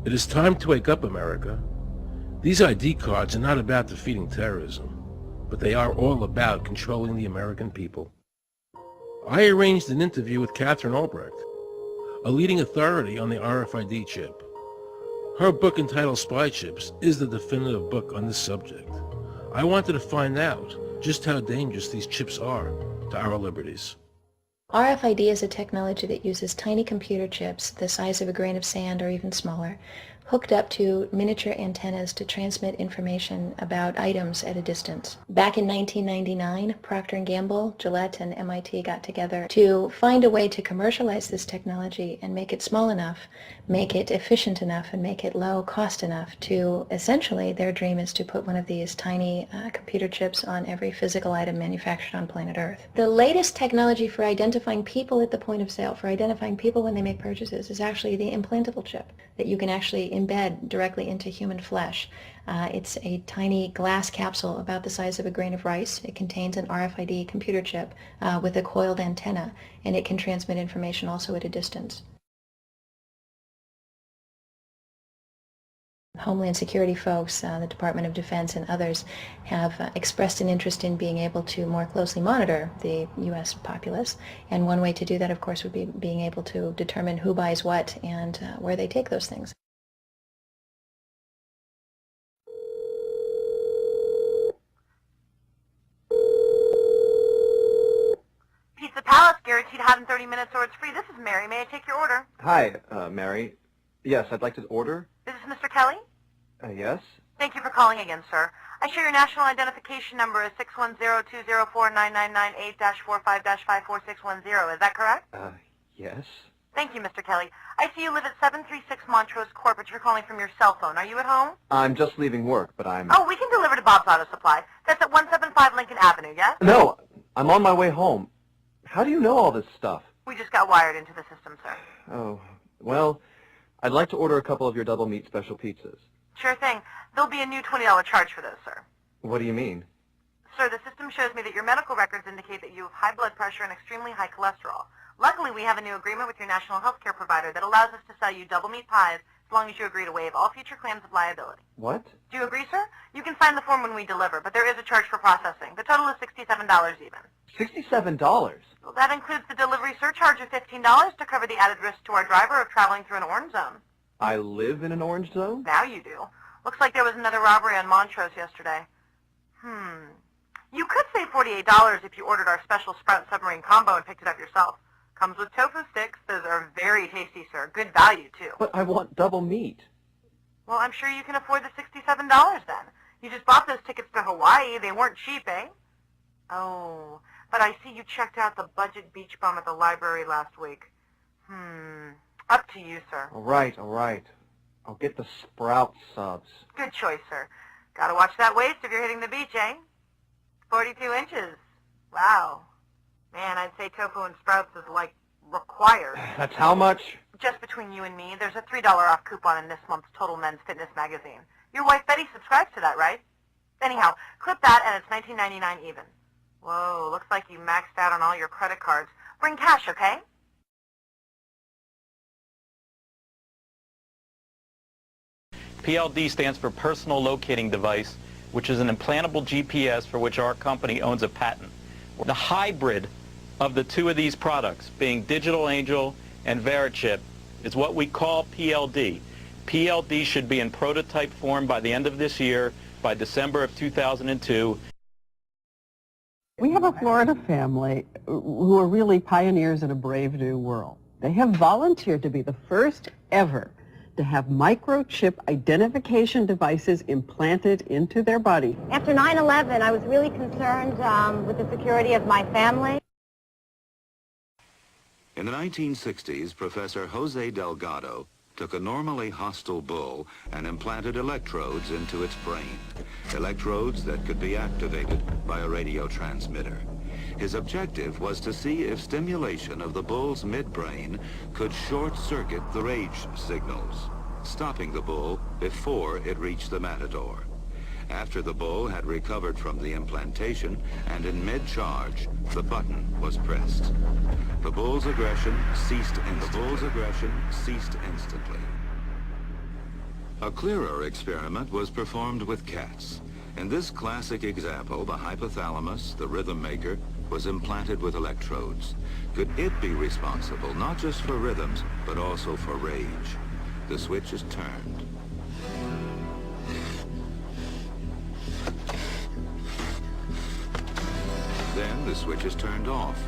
It is time to wake up, America. These ID cards are not about defeating terrorism, but they are all about controlling the American people. I arranged an interview with Catherine Albrecht, a leading authority on the RFID chip. Her book entitled Spy Chips is the definitive book on this subject. I wanted to find out just how dangerous these chips are to our liberties. RFID is a technology that uses tiny computer chips the size of a grain of sand or even smaller, hooked up to miniature antennas to transmit information about items at a distance. Back in 1999, Procter & Gamble, Gillette, and MIT got together to find a way to commercialize this technology and make it small enough, make it efficient enough, and make it low cost enough to, essentially, their dream is to put one of these tiny computer chips on every physical item manufactured on planet Earth. The latest technology for identifying people at the point of sale, for identifying people when they make purchases, is actually the implantable chip that you can actually embed directly into human flesh. It's a tiny glass capsule about the size of a grain of rice. It contains an RFID computer chip with a coiled antenna, and it can transmit information also at a distance. Homeland Security folks, the Department of Defense, and others have expressed an interest in being able to more closely monitor the U.S. populace. And one way to do that, of course, would be being able to determine who buys what and where they take those things. Pizza Palace, guaranteed hot in 30 minutes or it's free. This is Mary. May I take your order? Hi, Mary. Yes, I'd like to order. Is this Mr. Kelly? Yes? Thank you for calling again, sir. I show your national identification number is 610-204-999-8-45-54610. Is that correct? Yes. Thank you, Mr. Kelly. I see you live at 736 Montrose Court, but you're calling from your cell phone. Are you at home? I'm just leaving work, but I'm... Oh, we can deliver to Bob's Auto Supply. That's at 175 Lincoln Avenue, yes? No, I'm on my way home. How do you know all this stuff? We just got wired into the system, sir. Oh, well, I'd like to order a couple of your double meat special pizzas. Sure thing. There'll be a new $20 charge for those, sir. What do you mean? Sir, the system shows me that your medical records indicate that you have high blood pressure and extremely high cholesterol. Luckily, we have a new agreement with your national health care provider that allows us to sell you double meat pies as long as you agree to waive all future claims of liability. What? Do you agree, sir? You can sign the form when we deliver, but there is a charge for processing. The total is $67 even. $67? Well, that includes the delivery surcharge of $15 to cover the added risk to our driver of traveling through an orange zone. I live in an orange zone? Now you do. Looks like there was another robbery on Montrose yesterday. You could save $48 if you ordered our special Sprout Submarine Combo and picked it up yourself. Comes with tofu sticks. Those are very tasty, sir. Good value, too. But I want double meat. Well, I'm sure you can afford the $67 then. You just bought those tickets to Hawaii. They weren't cheap, eh? Oh, but I see you checked out the budget beach bum at the library last week. Up to you, sir. All right. I'll get the Sprout subs. Good choice, sir. Gotta watch that waist if you're hitting the beach, eh? 42 inches. Wow. Man, I'd say tofu and sprouts is, like, required. That's how much? Just between you and me, there's a $3 off coupon in this month's Total Men's Fitness magazine. Your wife Betty subscribes to that, right? Anyhow, clip that and it's $19.99 even. Whoa, looks like you maxed out on all your credit cards. Bring cash, okay? PLD stands for Personal Locating Device, which is an implantable GPS for which our company owns a patent. The hybrid of the two of these products, being Digital Angel and Verichip, is what we call PLD. PLD should be in prototype form by the end of this year, by December of 2002. We have a Florida family who are really pioneers in a brave new world. They have volunteered to be the first ever to have microchip identification devices implanted into their body. After 9/11, I was really concerned with the security of my family. In the 1960s, Professor Jose Delgado took a normally hostile bull and implanted electrodes into its brain, electrodes that could be activated by a radio transmitter. His objective was to see if stimulation of the bull's midbrain could short-circuit the rage signals, stopping the bull before it reached the matador. After the bull had recovered from the implantation and in mid-charge, the button was pressed. The bull's aggression ceased instantly. A clearer experiment was performed with cats. In this classic example, the hypothalamus, the rhythm maker, was implanted with electrodes. Could it be responsible not just for rhythms, but also for rage? The switch is turned. Then the switch is turned off.